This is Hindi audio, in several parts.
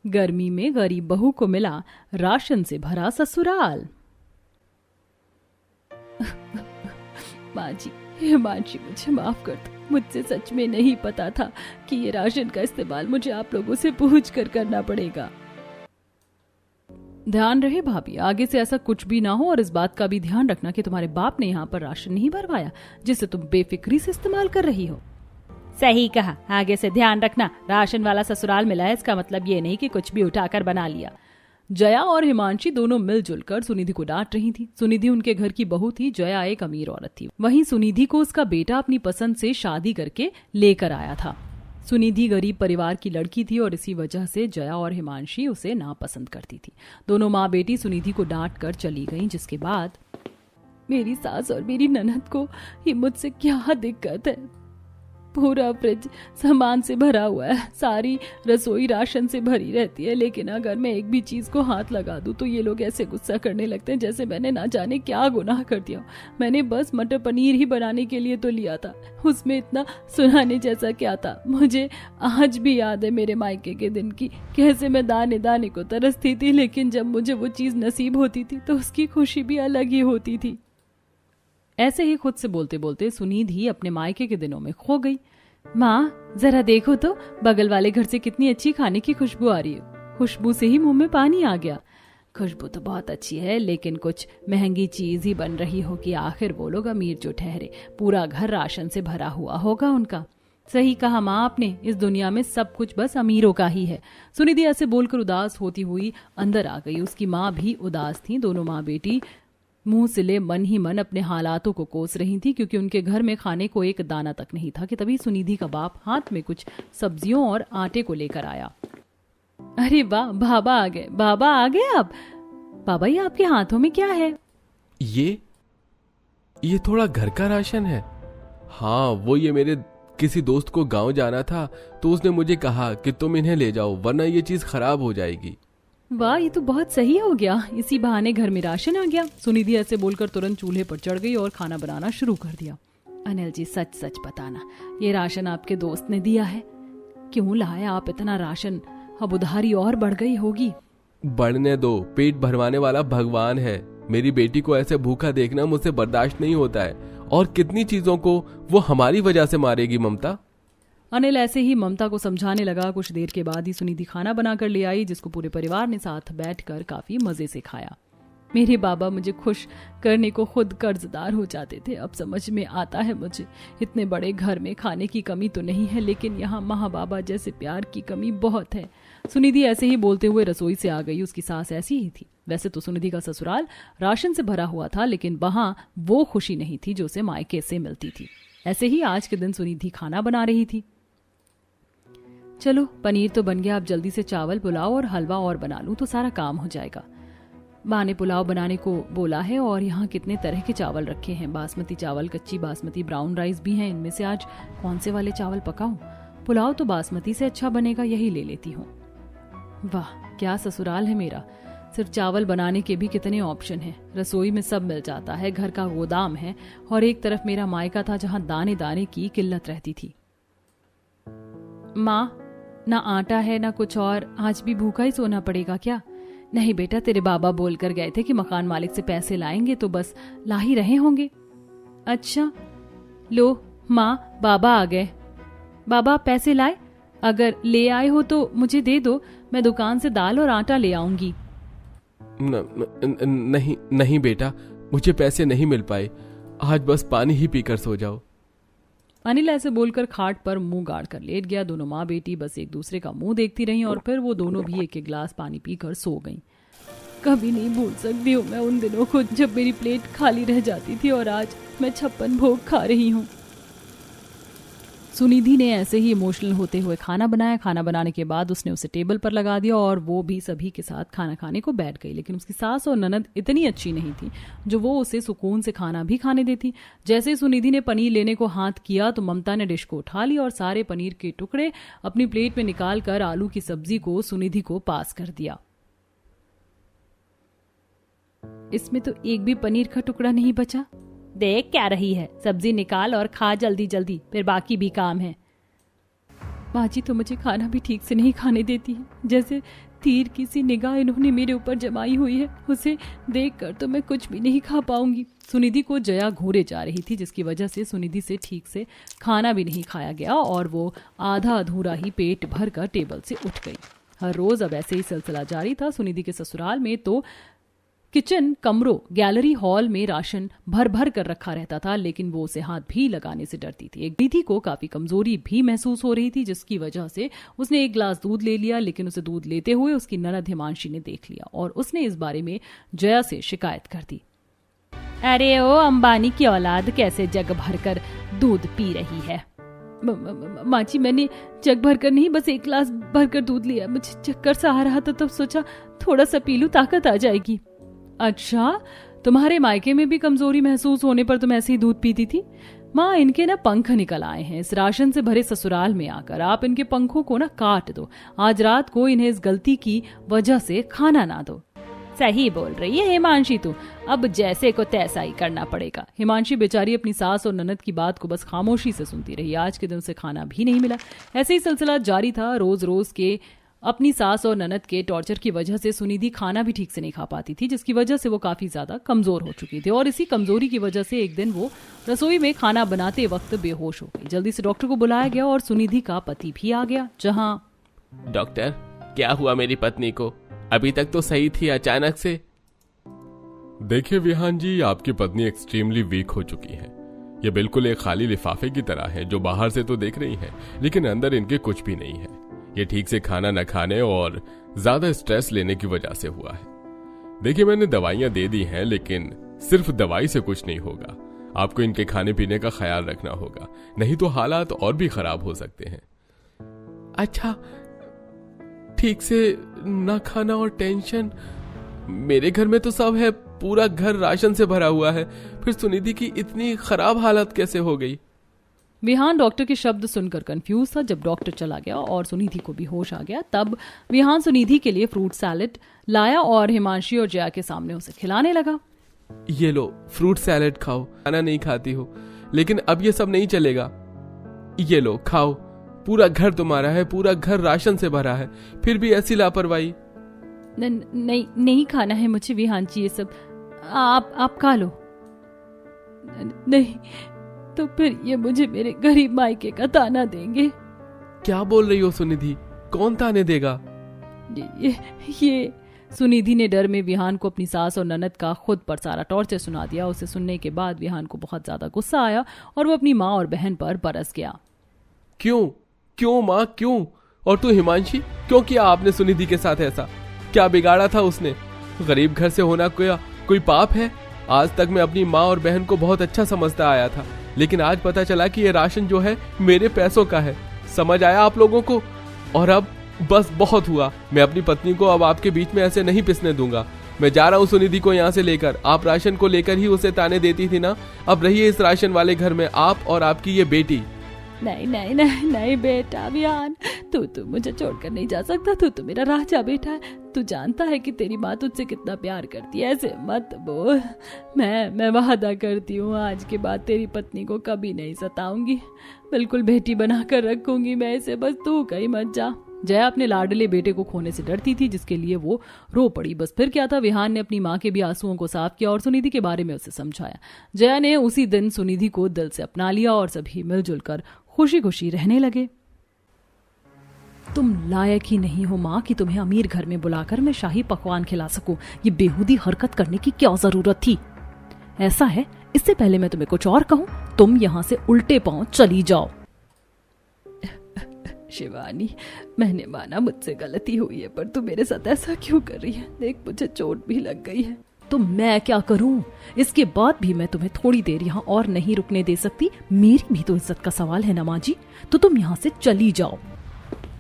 गर्मी में गरीब बहू को मिला राशन से भरा ससुराल। माँ जी, हिमांशी मुझे माफ कर दो, मुझसे सच में नहीं पता था कि ये राशन का इस्तेमाल मुझे आप लोगों से पूछ कर करना पड़ेगा। ध्यान रहे भाभी, आगे से ऐसा कुछ भी ना हो, और इस बात का भी ध्यान रखना कि तुम्हारे बाप ने यहाँ पर राशन नहीं भरवाया जिसे तुम बेफिक्री से इस्तेमाल कर रही हो। सही कहा, आगे से ध्यान रखना, राशन वाला ससुराल मिला है, इसका मतलब ये नहीं कि कुछ भी उठाकर बना लिया। जया और हिमांशी दोनों मिलजुल कर सुनिधि को डांट रही थी। सुनिधि उनके घर की बहू थी, जया एक अमीर औरत थी। वहीं सुनिधि को उसका बेटा अपनी पसंद से शादी करके लेकर आया था। सुनिधि गरीब परिवार की लड़की थी और इसी वजह से जया और हिमांशी उसे नापसंद करती थी। दोनों माँ बेटी सुनिधि को डांट कर चली गईं, जिसके बाद मेरी सास और मेरी ननद को ये मुझसे क्या दिक्कत है, पूरा फ्रिज सामान से भरा हुआ है, सारी रसोई राशन से भरी रहती है, लेकिन अगर मैं एक भी चीज को हाथ लगा दूं तो ये लोग ऐसे गुस्सा करने लगते हैं जैसे मैंने ना जाने क्या गुनाह कर दिया। मैंने बस मटर पनीर ही बनाने के लिए तो लिया था, उसमें इतना सुनाने जैसा क्या था। मुझे आज भी याद है मेरे मायके के दिन की, कैसे मैं दाने दाने को तरसती थी, लेकिन जब मुझे वो चीज नसीब होती थी तो उसकी खुशी भी अलग ही होती थी। ऐसे ही खुद से बोलते बोलते सुनिधि अपने मायके के दिनों में खो गई। माँ जरा देखो तो, बगल वाले घर से कितनी अच्छी खाने की खुशबू आ रही है। खुशबू से ही मुंह में पानी आ गया। खुशबू तो बहुत अच्छी है, लेकिन कुछ महंगी चीज ही बन रही होगी। आखिर वो लोग अमीर जो ठहरे, पूरा घर राशन से भरा हुआ होगा उनका। सही कहा माँ आपने, इस दुनिया में सब कुछ बस अमीरों का ही है। सुनिधि ऐसे बोलकर उदास होती हुई अंदर आ गई। उसकी माँ भी उदास थी। दोनों माँ बेटी मुंह सिले मन ही मन अपने हालातों को कोस रही थी, क्योंकि उनके घर में खाने को एक दाना तक नहीं था कि तभी सुनिधि का बाप हाथ में कुछ सब्जियों और आटे को लेकर आया। अरे वाह, बाबा आ गए, बाबा आ गए आप। बाबा ये आपके हाथों में क्या है? ये थोड़ा घर का राशन है। हाँ, वो ये मेरे किसी दोस्त को गांव जाना था तो उसने मुझे कहा कि तुम इन्हें ले जाओ वरना ये चीज खराब हो जाएगी। वाह, ये तो बहुत सही हो गया, इसी बहाने घर में राशन आ गया। सुनिधि ऐसे बोलकर तुरंत चूल्हे पर चढ़ गई और खाना बनाना शुरू कर दिया। अनिल जी सच सच बताना, ये राशन आपके दोस्त ने दिया है? क्यों लाया आप इतना राशन? अब उधारी और बढ़ गई होगी। बढ़ने दो, पेट भरवाने वाला भगवान है। मेरी बेटी को ऐसे भूखा देखना मुझसे बर्दाश्त नहीं होता है, और कितनी चीजों को वो हमारी वजह से मारेगी ममता। अनिल ऐसे ही ममता को समझाने लगा। कुछ देर के बाद ही सुनिधि खाना बनाकर ले आई, जिसको पूरे परिवार ने साथ बैठकर काफी मजे से खाया। मेरे बाबा मुझे खुश करने को खुद कर्जदार हो जाते थे। अब समझ में आता है मुझे, इतने बड़े घर में खाने की कमी तो नहीं है, लेकिन यहाँ माँ बाबा जैसे प्यार की कमी बहुत है। सुनिधि ऐसे ही बोलते हुए रसोई से आ गई। उसकी सास ऐसी ही थी। वैसे तो सुनिधि का ससुराल राशन से भरा हुआ था, लेकिन वहाँ वो खुशी नहीं थी जो उसे मायके से मिलती थी। ऐसे ही आज के दिन सुनिधि खाना बना रही थी। चलो पनीर तो बन गया, अब जल्दी से चावल पुलाव और हलवा और बना लूं तो सारा काम हो जाएगा। माँ ने पुलाव बनाने को बोला है और यहाँ कितने तरह के चावल रखे हैं। बासमती चावल, कच्ची बासमती, ब्राउन राइस भी हैं। इनमें से आज कौन से वाले चावल पकाऊं? पुलाव तो बासमती से अच्छा बनेगा, यही ले लेती हूँ। वाह क्या ससुराल है मेरा, सिर्फ चावल बनाने के भी कितने ऑप्शन हैं। रसोई में सब मिल जाता है, घर का गोदाम है, और एक तरफ मेरा मायका था जहाँ दाने दाने की किल्लत रहती थी। माँ ना आटा है ना कुछ और, आज भी भूखा ही सोना पड़ेगा क्या? नहीं बेटा, तेरे बाबा बोल कर गए थे कि मकान मालिक से पैसे लाएंगे, तो बस ला ही रहे होंगे। अच्छा लो माँ, बाबा आ गए। बाबा पैसे लाए? अगर ले आए हो तो मुझे दे दो, मैं दुकान से दाल और आटा ले आऊंगी। नहीं बेटा, मुझे पैसे नहीं मिल पाए, आज बस पानी ही पीकर सो जाओ। अनिल ऐसे बोलकर खाट पर मुंह गाड़ कर लेट गया। दोनों माँ बेटी बस एक दूसरे का मुंह देखती रहीं और फिर वो दोनों भी एक एक गिलास पानी पीकर सो गईं। कभी नहीं भूल सकती हूँ मैं उन दिनों को जब मेरी प्लेट खाली रह जाती थी और आज मैं 56 भोग खा रही हूँ। सुनिधि ने ऐसे ही इमोशनल होते हुए खाना बनाया। खाना बनाने के बाद उसने उसे टेबल पर लगा दिया और वो भी सभी के साथ खाना खाने को बैठ गई। लेकिन उसकी सास और ननद इतनी अच्छी नहीं थी जो वो उसे सुकून से खाना भी खाने देती। जैसे ही सुनिधि ने पनीर लेने को हाथ किया तो ममता ने डिश को उठा ली और सारे पनीर के टुकड़े अपनी प्लेट में निकाल कर आलू की सब्जी को सुनिधि को पास कर दिया। इसमें तो एक भी पनीर का टुकड़ा नहीं बचा। देख क्या रही है, सब्जी निकाल और खा जल्दी जल्दी, फिर बाकी भी काम है। माँ जी तो मुझे खाना भी ठीक से नहीं खाने देती है, जैसे तीर की सी निगाह इन्होंने मेरे ऊपर जमाई हुई है। उसे देखकर तो मैं कुछ भी नहीं खा पाऊंगी। सुनिधि को जया घूरे जा रही थी, जिसकी वजह से सुनिधि से ठीक से खाना भी नहीं खाया गया और वो आधा अधूरा ही पेट भर कर टेबल से उठ गई। हर रोज अब ऐसे ही सिलसिला जारी था। सुनिधि के ससुराल में तो किचन, कमरों, गैलरी, हॉल में राशन भर भर कर रखा रहता था, लेकिन वो उसे हाथ भी लगाने से डरती थी। एक निधि को काफी कमजोरी भी महसूस हो रही थी, जिसकी वजह से उसने एक गिलास दूध ले लिया, लेकिन उसे दूध लेते हुए उसकी ननद हिमांशी ने देख लिया और उसने इस बारे में जया से शिकायत कर दी। अरे ओ अंबानी की औलाद कैसे जग भर कर दूध पी रही है। माँ जी मैंने जग भर कर नहीं, बस एक गिलास भर कर दूध लिया। मुझे चक्कर सा आ रहा था, तब सोचा थोड़ा सा पी लूं, ताकत आ जाएगी। अच्छा, तुम्हारे मायके में भी कमजोरी महसूस होने पर तुम ऐसे ही दूध पीती थी? माँ, इनके ना पंख निकल आए हैं इस राशन से भरे ससुराल में आकर। आप इनके पंखों को ना काट दो। आज रात को इन्हें इस गलती की वजह से खाना ना दो। सही बोल रही है हिमांशी, तू अब जैसे को तैसा ही करना पड़ेगा। हिमांशी बेचारी अपनी सास और ननद की बात को बस खामोशी से सुनती रही। आज के दिन उसे खाना भी नहीं मिला। ऐसे ही सिलसिला जारी था। रोज रोज के अपनी सास और ननद के टॉर्चर की वजह से सुनिधि खाना भी ठीक से नहीं खा पाती थी, जिसकी वजह से वो काफी ज्यादा कमजोर हो चुकी थी और इसी कमजोरी की वजह से एक दिन वो रसोई में खाना बनाते वक्त बेहोश हो गई। जल्दी से डॉक्टर को बुलाया गया और सुनिधि का पति भी आ गया। जहां डॉक्टर, क्या हुआ मेरी पत्नी को? अभी तक तो सही थी, अचानक से। देखिए विहान जी, आपकी पत्नी एक्सट्रीमली वीक हो चुकी है। ये बिल्कुल एक खाली लिफाफे की तरह है, जो बाहर से तो देख रही है लेकिन अंदर इनके कुछ भी नहीं है। ये ठीक से खाना न खाने और ज्यादा स्ट्रेस लेने की वजह से हुआ है। देखिए, मैंने दवाइयां दे दी हैं, लेकिन सिर्फ दवाई से कुछ नहीं होगा। आपको इनके खाने पीने का ख्याल रखना होगा, नहीं तो हालात और भी खराब हो सकते हैं। अच्छा, ठीक से ना खाना और टेंशन। मेरे घर में तो सब है, पूरा घर राशन से भरा हुआ है, फिर सुनिधि की इतनी खराब हालत कैसे हो गई? विहान डॉक्टर के शब्द सुनकर कंफ्यूज था। जब डॉक्टर चला गया और सुनिधि को भी होश आ गया, तब विहान सुनिधि के लिए फ्रूट सैलेड लाया और हिमांशी और जया के सामने उसे खिलाने लगा। ये लो, फ्रूट सैलेड खाओ। खाना नहीं खाती हो, लेकिन अब ये सब नहीं चलेगा। ये लो, खाओ। पूरा घर तुम्हारा है, पूरा घर राशन से भरा है, फिर भी ऐसी लापरवाही। नहीं खाना है मुझे विहान जी, ये सब आप खा लो। नहीं तो फिर ये मुझे मेरे गरीब मायके का ताना देंगे। क्या बोल रही हो सुनिधि? कौन ताने देगा? ये सुनिधि ने डर में विहान को अपनी सास और ननद का खुद पर सारा टॉर्चर सुना दिया। उसे सुनने के बाद विहान को बहुत ज्यादा गुस्सा आया और वो अपनी माँ और बहन पर बरस गया। क्यों माँ, क्यों? और तू हिमांशी, क्यों किया आपने सुनिधि के साथ ऐसा? क्या बिगाड़ा था उसने? गरीब घर से होना कोई पाप है? आज तक मैं अपनी माँ और बहन को बहुत अच्छा समझता आया था, लेकिन आज पता चला कि ये राशन जो है मेरे पैसों का है। समझ आया आप लोगों को? और अब बस बहुत हुआ। मैं अपनी पत्नी को अब आपके बीच में ऐसे नहीं पिसने दूंगा। मैं जा रहा हूँ सुनिधि को यहाँ से लेकर। आप राशन को लेकर ही उसे ताने देती थी ना, अब रहिए इस राशन वाले घर में, आप और आपकी ये बेटी। नहीं बेटा विहान, तू मुझे छोड़कर नहीं जा सकता। तू तो मेरा राजा बेटा है। तू जानता है कि तेरी माँ तुझसे कितना प्यार करती है। ऐसे मत बोल। मैं वादा करती हूँ, आज के बाद तेरी पत्नी को कभी नहीं सताऊंगी। बिल्कुल बेटी बनाकर रखूंगी मैं इसे, बस तू कहीं मत जा। जया अपने लाडले बेटे को खोने से डरती थी, जिसके लिए वो रो पड़ी। बस फिर क्या था, विहान ने अपनी माँ के भी आंसुओं को साफ किया और सुनिधि के बारे में उसे समझाया। जया ने उसी दिन सुनिधि को दिल से अपना लिया और सभी मिलजुल कर खुशी खुशी रहने लगे। तुम लायक ही नहीं हो माँ कि तुम्हें अमीर घर में बुलाकर मैं शाही पकवान खिला सकूं। ये बेहूदी हरकत करने की क्या जरूरत थी? ऐसा है, इससे पहले मैं तुम्हें कुछ और कहूं, तुम यहाँ से उल्टे पांव चली जाओ। शिवानी, मैंने माना मुझसे गलती हुई है, पर तू मेरे साथ ऐसा क्यों कर रही है? देख, मुझे चोट भी लग गई है। तो मैं क्या करूं? इसके बाद भी मैं तुम्हें थोड़ी देर यहाँ और नहीं रुकने दे सकती। मेरी भी तो इज्जत का सवाल है ना माँ जी, तो तुम यहाँ से चली जाओ।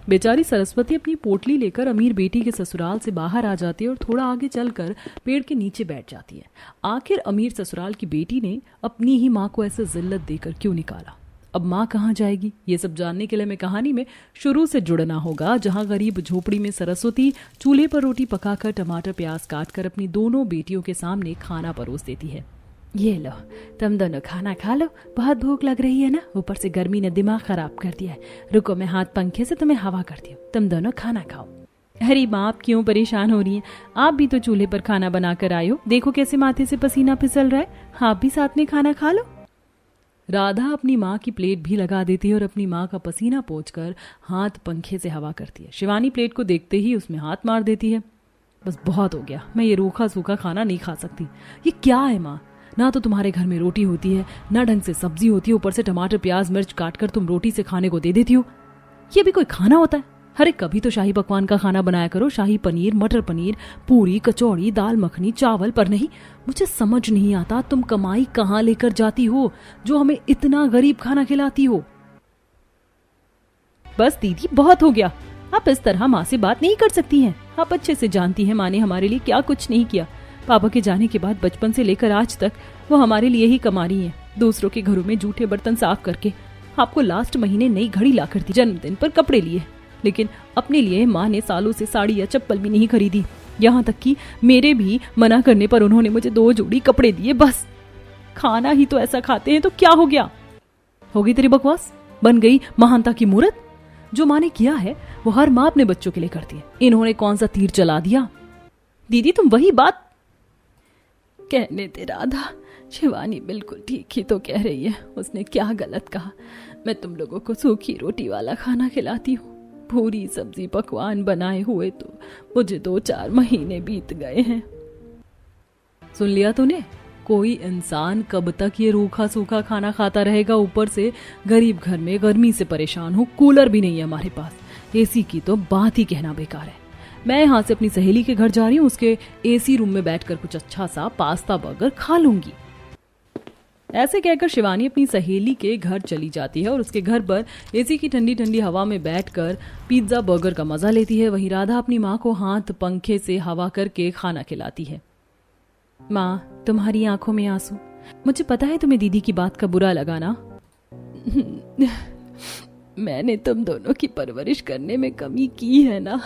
बेचारी सरस्वती अपनी पोटली लेकर अमीर बेटी के ससुराल से बाहर आ जाती है और थोड़ा आगे चलकर पेड़ के नीचे बैठ जाती है। आखिर अमीर ससुराल की बेटी ने अपनी ही माँ को ऐसे जिल्लत देकर क्यों निकाला? अब माँ कहाँ जाएगी? ये सब जानने के लिए हमें कहानी में शुरू से जुड़ना होगा, जहाँ गरीब झोपड़ी में सरस्वती चूल्हे पर रोटी पकाकर टमाटर प्याज काटकर अपनी दोनों बेटियों के सामने खाना परोस देती है। ये लो, तुम दोनों खाना खा लो, बहुत भूख लग रही है ना, ऊपर से गर्मी ने दिमाग खराब कर दिया है। रुको, मैं हाथ पंखे से तुम्हें हवा करती हूँ, तुम दोनों खाना खाओ। अरे माँ, आप क्यों परेशान हो रही हैं? आप भी तो चूल्हे पर खाना बनाकर आए हो, देखो कैसे माथे से पसीना फिसल रहा है, आप भी साथ में खाना खा लो। राधा अपनी माँ की प्लेट भी लगा देती है और अपनी माँ का पसीना पोंछकर हाथ पंखे से हवा करती है। शिवानी प्लेट को देखते ही उसमें हाथ मार देती है। बस बहुत हो गया, मैं ये रूखा सूखा खाना नहीं खा सकती। ये क्या है माँ? ना तो तुम्हारे घर में रोटी होती है, ना ढंग से सब्जी होती है, ऊपर से टमाटर प्याज मिर्च काट कर तुम रोटी से खाने को दे देती हो। ये भी कोई खाना होता है? अरे कभी तो शाही पकवान का खाना बनाया करो, शाही पनीर, मटर पनीर, पूरी, कचौड़ी, दाल मखनी, चावल। पर नहीं, मुझे समझ नहीं आता तुम कमाई कहाँ लेकर जाती हो जो हमें इतना गरीब खाना खिलाती हो। बस दीदी, बहुत हो गया, आप इस तरह माँ से बात नहीं कर सकती हैं। आप अच्छे से जानती हैं माँ ने हमारे लिए क्या कुछ नहीं किया। पापा के जाने के बाद बचपन से लेकर आज तक वो हमारे लिए ही कमा रही हैं, दूसरों के घरों में जूठे बर्तन साफ करके। आपको लास्ट महीने नई घड़ी ला कर दी, जन्मदिन पर कपड़े लिए, लेकिन अपने लिए माँ ने सालों से साड़ी या चप्पल भी नहीं खरीदी। यहाँ तक कि मेरे भी मना करने पर उन्होंने मुझे 2 जोड़ी कपड़े दिए। बस खाना ही तो ऐसा खाते हैं तो क्या हो गया? हो गई तेरी बकवास? बन गई महानता की मूर्त? जो माँ ने किया है वो हर माँ अपने बच्चों के लिए करती है। इन्होंने कौन सा तीर चला दिया? दीदी, तुम वही बात कहने दे राधा। शिवानी बिल्कुल ठीक ही तो कह रही है, उसने क्या गलत कहा। मैं तुम लोगों को सूखी रोटी वाला खाना खिलाती हूँ, पूरी सब्जी पकवान बनाए हुए तो मुझे 2-4 महीने बीत गए हैं। सुन लिया तूने? कोई इंसान कब तक ये रूखा सूखा खाना खाता रहेगा? ऊपर से गरीब घर में गर्मी से परेशान हूँ, कूलर भी नहीं है हमारे पास, एसी की तो बात ही कहना बेकार है। मैं यहाँ से अपनी सहेली के घर जा रही हूँ, उसके एसी रूम में बैठकर कुछ अच्छा सा पास्ता बर्गर खा लूंगी। ऐसे कहकर शिवानी अपनी सहेली के घर चली जाती है और उसके घर पर एसी की ठंडी ठंडी हवा में बैठकर पिज्जा बर्गर का मजा लेती है। वहीं राधा अपनी माँ को हाथ पंखे से हवा करके खाना खिलाती है। माँ, तुम्हारी आंखों में आंसू, मुझे पता है तुम्हें दीदी की बात का बुरा लगा ना। मैंने तुम दोनों की परवरिश करने में कमी की है ना,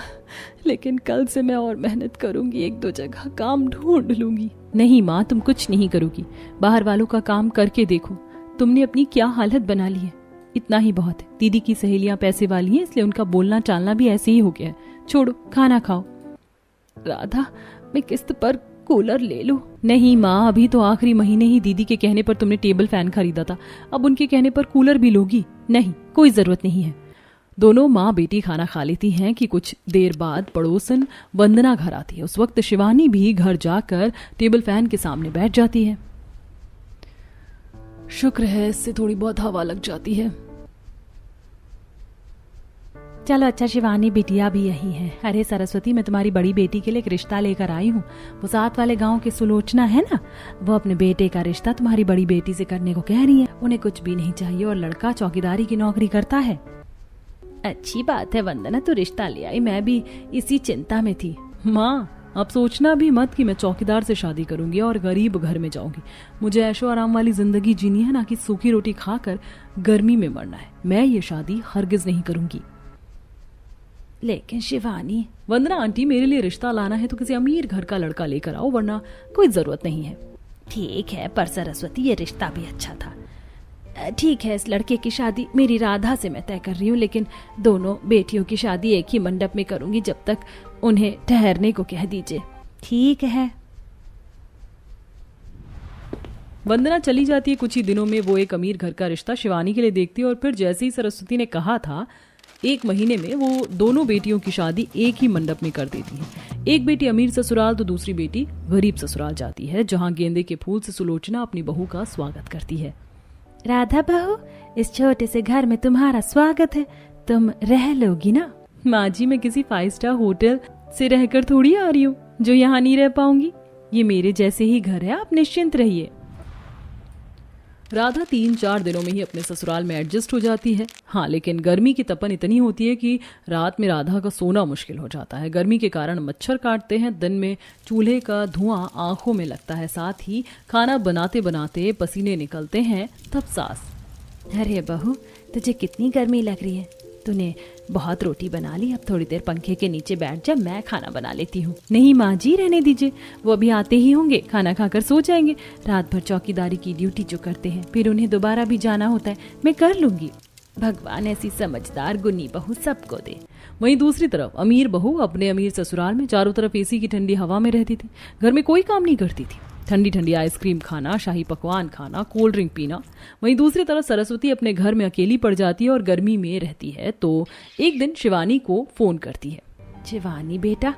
लेकिन कल से मैं और मेहनत करूंगी, 1-2 जगह काम ढूंढ लूंगी। नहीं माँ, तुम कुछ नहीं करोगी, बाहर वालों का काम करके देखो। तुमने अपनी क्या हालत बना ली है, इतना ही बहुत है। दीदी की सहेलियां पैसे वाली हैं, इसलिए उनका बोलना चालना भी ऐसे ही हो गया है। छोड़ो, खाना खाओ। राधा, मैं किस्त पर कूलर ले लूं? नहीं माँ, अभी तो आखिरी महीने ही दीदी के कहने पर तुमने टेबल फैन खरीदा था, अब उनके कहने पर कूलर भी लोगी? नहीं, कोई जरूरत नहीं है। दोनों माँ बेटी खाना खा लेती हैं कि कुछ देर बाद पड़ोसन वंदना घर आती है। उस वक्त शिवानी भी घर जाकर टेबल फैन के सामने बैठ जाती है। शुक्र है इससे थोड़ी बहुत हवा लग जाती है। चलो अच्छा, शिवानी बिटिया भी यही है। अरे सरस्वती, मैं तुम्हारी बड़ी बेटी के लिए एक रिश्ता लेकर आई हूँ। वो साथ वाले गांव की सुलोचना है ना, वो अपने बेटे का रिश्ता तुम्हारी बड़ी बेटी से करने को कह रही है। उन्हें कुछ भी नहीं चाहिए और लड़का चौकीदारी की नौकरी करता है। अच्छी बात है वंदना, तू रिश्ता ले आई, मैं भी इसी चिंता में थी। माँ, अब सोचना भी मत कि मैं चौकीदार से शादी करूंगी और गरीब घर में जाऊंगी। मुझे ऐशो आराम वाली जिंदगी जीनी है, ना कि सूखी रोटी खाकर गर्मी में मरना है। मैं ये शादी हरगिज नहीं करूंगी। लेकिन शिवानी। वंदना आंटी, मेरे लिए रिश्ता लाना है तो किसी अमीर घर का लड़का लेकर आओ, वरना कोई जरूरत नहीं है। ठीक है, पर सरस्वती ये रिश्ता भी अच्छा था। ठीक है, इस लड़के की शादी मेरी राधा से मैं तय कर रही हूँ, लेकिन दोनों बेटियों की शादी एक ही मंडप में करूंगी, जब तक उन्हें ठहरने को कह दीजिए। ठीक है। वंदना चली जाती है। कुछ ही दिनों में वो एक अमीर घर का रिश्ता शिवानी के लिए देखती है और फिर जैसे ही सरस्वती ने कहा था, 1 महीने में वो दोनों बेटियों की शादी एक ही मंडप में कर देती है। एक बेटी अमीर ससुराल तो दूसरी बेटी गरीब ससुराल जाती है, जहाँ गेंदे के फूल से सुलोचना अपनी बहू का स्वागत करती है। राधा बहू, इस छोटे से घर में तुम्हारा स्वागत है, तुम रह लोगी ना? माँ जी, मैं किसी 5 स्टार होटल से रहकर थोड़ी आ रही हूँ जो यहाँ नहीं रह पाऊंगी। ये मेरे जैसे ही घर है, आप निश्चिंत रहिए। राधा 3-4 दिनों में ही अपने ससुराल में एडजस्ट हो जाती है। हाँ, लेकिन गर्मी की तपन इतनी होती है कि रात में राधा का सोना मुश्किल हो जाता है। गर्मी के कारण मच्छर काटते हैं, दिन में चूल्हे का धुआं आंखों में लगता है, साथ ही खाना बनाते बनाते पसीने निकलते हैं, तब सांस। अरे बहू, तुझे कितनी गर्मी लग रही है? तूने बहुत रोटी बना ली, अब थोड़ी देर पंखे के नीचे बैठ जा, मैं खाना बना लेती हूँ। नहीं माँ जी, रहने दीजिए, वो अभी आते ही होंगे, खाना खाकर सो जाएंगे। रात भर चौकीदारी की ड्यूटी जो करते हैं, फिर उन्हें दोबारा भी जाना होता है, मैं कर लूंगी। भगवान ऐसी समझदार गुनी बहू सबको दे। वहीं दूसरी तरफ अमीर बहू अपने अमीर ससुराल में चारों तरफ एसी की ठंडी हवा में रहती थी। घर में कोई काम नहीं करती थी, ठंडी ठंडी आइसक्रीम खाना, शाही पकवान खाना, कोल्ड ड्रिंक पीना। वहीं दूसरी तरफ सरस्वती अपने घर में अकेली पड़ जाती है और गर्मी में रहती है। तो एक दिन शिवानी को फोन करती है। शिवानी बेटा,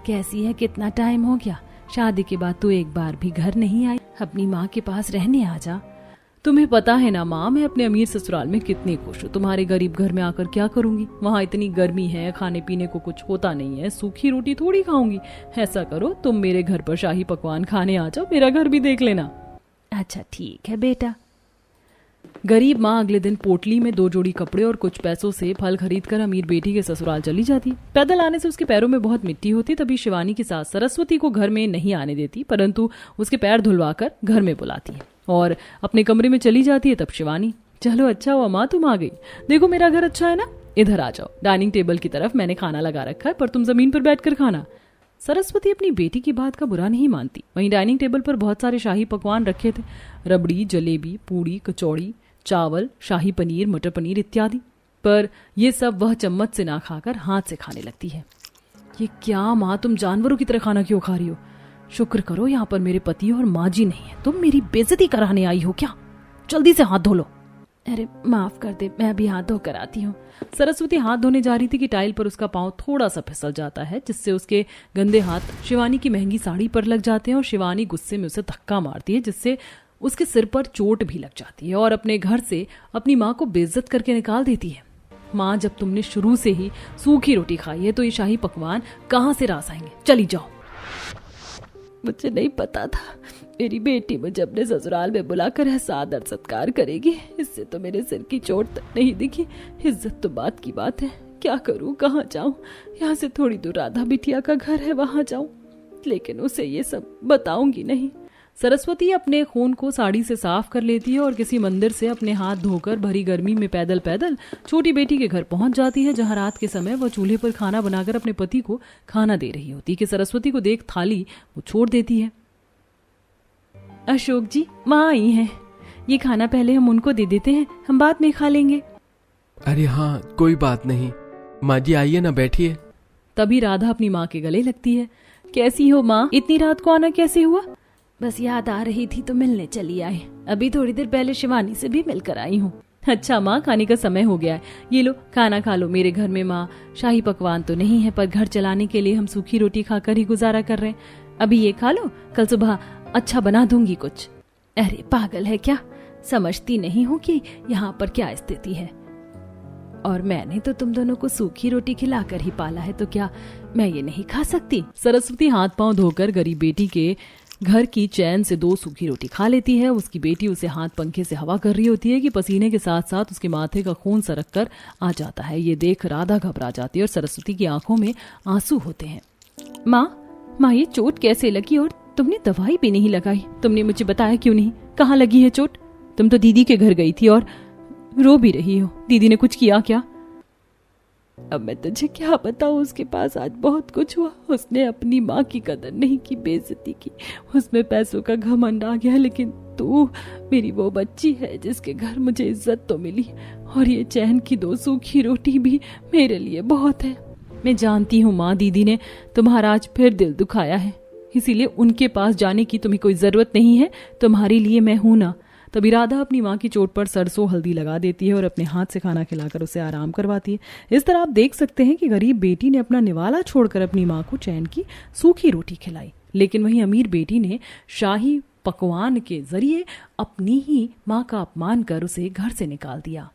कैसी है? कितना टाइम हो गया, शादी के बाद तू एक बार भी घर नहीं आई, अपनी माँ के पास रहने आ जा। तुम्हें पता है ना माँ, मैं अपने अमीर ससुराल में कितनी खुश हूँ, तुम्हारे गरीब घर में आकर क्या करूंगी? वहाँ इतनी गर्मी है, खाने पीने को कुछ होता नहीं है, सूखी रोटी थोड़ी खाऊंगी। ऐसा करो, तुम मेरे घर पर शाही पकवान खाने आ जाओ, मेरा घर भी देख लेना। अच्छा ठीक है बेटा। गरीब माँ अगले दिन पोटली में 2 जोड़ी कपड़े और कुछ पैसों से फल खरीदकर अमीर बेटी के ससुराल चली जाती। पैदल आने से उसके पैरों में बहुत मिट्टी होती, तभी शिवानी की सास सरस्वती को घर में नहीं आने देती, परंतु उसके पैर धुलवाकर घर में बुलाती है और अपने कमरे में चली जाती है। तब शिवानी, चलो अच्छा हुआ माँ तुम आ गई, देखो मेरा घर अच्छा है ना, इधर आ जाओ, डाइनिंग टेबल की तरफ मैंने खाना लगा रखा है, पर तुम जमीन पर बैठकर खाना। सरस्वती अपनी बेटी की बात का बुरा नहीं मानती। वहीं डाइनिंग टेबल पर बहुत सारे शाही पकवान रखे थे, रबड़ी, जलेबी, पूड़ी, कचौड़ी, चावल, शाही पनीर, मटर पनीर इत्यादि। पर ये सब वह चम्मच से ना खाकर हाथ से खाने लगती है। ये क्या माँ, तुम जानवरों की तरह खाना क्यों खा रही हो? शुक्र करो यहाँ पर मेरे पति और माँ जी नहीं है, तुम मेरी बेइज्जती कराने आई हो क्या? जल्दी से हाथ धो लो। अरे माफ कर दे, मैं अभी हाथ धोकर आती हूँ। सरस्वती हाथ धोने जा रही थी कि टाइल पर उसका पांव थोड़ा सा फिसल जाता है, जिससे उसके गंदे हाथ शिवानी की महंगी साड़ी पर लग जाते हैं और शिवानी गुस्से में उसे धक्का मारती है, जिससे उसके सिर पर चोट भी लग जाती है और अपने घर से अपनी माँ को बेइज्जत करके निकाल देती है। माँ, जब तुमने शुरू से ही सूखी रोटी खाई है तो ये शाही पकवान कहाँ से रास आएंगे? चली जाओ। मुझे नहीं पता था मेरी बेटी मुझे अपने ससुराल में बुलाकर ऐसा आदर सत्कार करेगी, इससे तो मेरे सिर की चोट तक नहीं दिखी। इज्जत तो बात की बात है, क्या करूं, कहाँ जाऊं? यहाँ से थोड़ी दूर राधा बिटिया का घर है, वहां जाऊं, लेकिन उसे ये सब बताऊंगी नहीं। सरस्वती अपने खून को साड़ी से साफ कर लेती है और किसी मंदिर से अपने हाथ धोकर भरी गर्मी में पैदल पैदल छोटी बेटी के घर पहुंच जाती है, जहां रात के समय वह चूल्हे पर खाना बनाकर अपने पति को खाना दे रही होती कि सरस्वती को देख थाली वो छोड़ देती है। अशोक जी, माँ आई हैं, ये खाना पहले हम उनको दे देते हैं, हम बाद में खा लेंगे। अरे हाँ, कोई बात नहीं, माँ जी आइए ना, बैठिए। तभी राधा अपनी माँ के गले लगती है। कैसी हो माँ, इतनी रात को आना कैसे हुआ? बस याद आ रही थी तो मिलने चली आई, अभी थोड़ी देर पहले शिवानी से भी मिलकर आई हूँ। अच्छा माँ, खाने का समय हो गया है, ये लो खाना खा लो। मेरे घर में माँ शाही पकवान तो नहीं है, पर घर चलाने के लिए हम सूखी रोटी खाकर ही गुजारा कर रहे हैं। अभी ये खा लो, कल सुबह अच्छा बना दूंगी कुछ। अरे पागल है क्या, समझती नहीं हूँ कि यहाँ पर क्या स्थिति है? और मैंने तो तुम दोनों को सूखी रोटी खिलाकर ही पाला है, तो क्या मैं ये नहीं खा सकती? सरस्वती हाथ पांव धोकर गरीब बेटी के घर की चैन से 2 सूखी रोटी खा लेती है। उसकी बेटी उसे हाथ पंखे से हवा कर रही होती है कि पसीने के साथ साथ उसके माथे का खून सरक कर आ जाता है। ये देख राधा घबरा जाती है और सरस्वती की आंखों में आंसू होते हैं। माँ, ये चोट कैसे लगी और तुमने दवाई भी नहीं लगाई? तुमने मुझे बताया क्यों नहीं? कहाँ लगी है चोट? तुम तो दीदी के घर गई थी और रो भी रही हो, दीदी ने कुछ किया क्या? अब मैं तुझे क्या बताऊं, उसके पास आज बहुत कुछ हुआ। उसने अपनी माँ की कदर नहीं की, बेइज्जती की, उसमें पैसों का घमंड आ गया। लेकिन तू मेरी वो बच्ची है जिसके घर मुझे इज्जत तो मिली, और ये चैन की 2 सूखी रोटी भी मेरे लिए बहुत है। मैं जानती हूँ माँ, दीदी ने तुम्हारा आज फिर दिल दुखाया है, इसीलिए उनके पास जाने की तुम्हें कोई जरूरत नहीं है, तुम्हारे लिए मैं हूं ना। तभी राधा अपनी माँ की चोट पर सरसों हल्दी लगा देती है और अपने हाथ से खाना खिलाकर उसे आराम करवाती है। इस तरह आप देख सकते हैं कि गरीब बेटी ने अपना निवाला छोड़कर अपनी माँ को चैन की सूखी रोटी खिलाई, लेकिन वहीं अमीर बेटी ने शाही पकवान के जरिए अपनी ही माँ का अपमान कर उसे घर से निकाल दिया।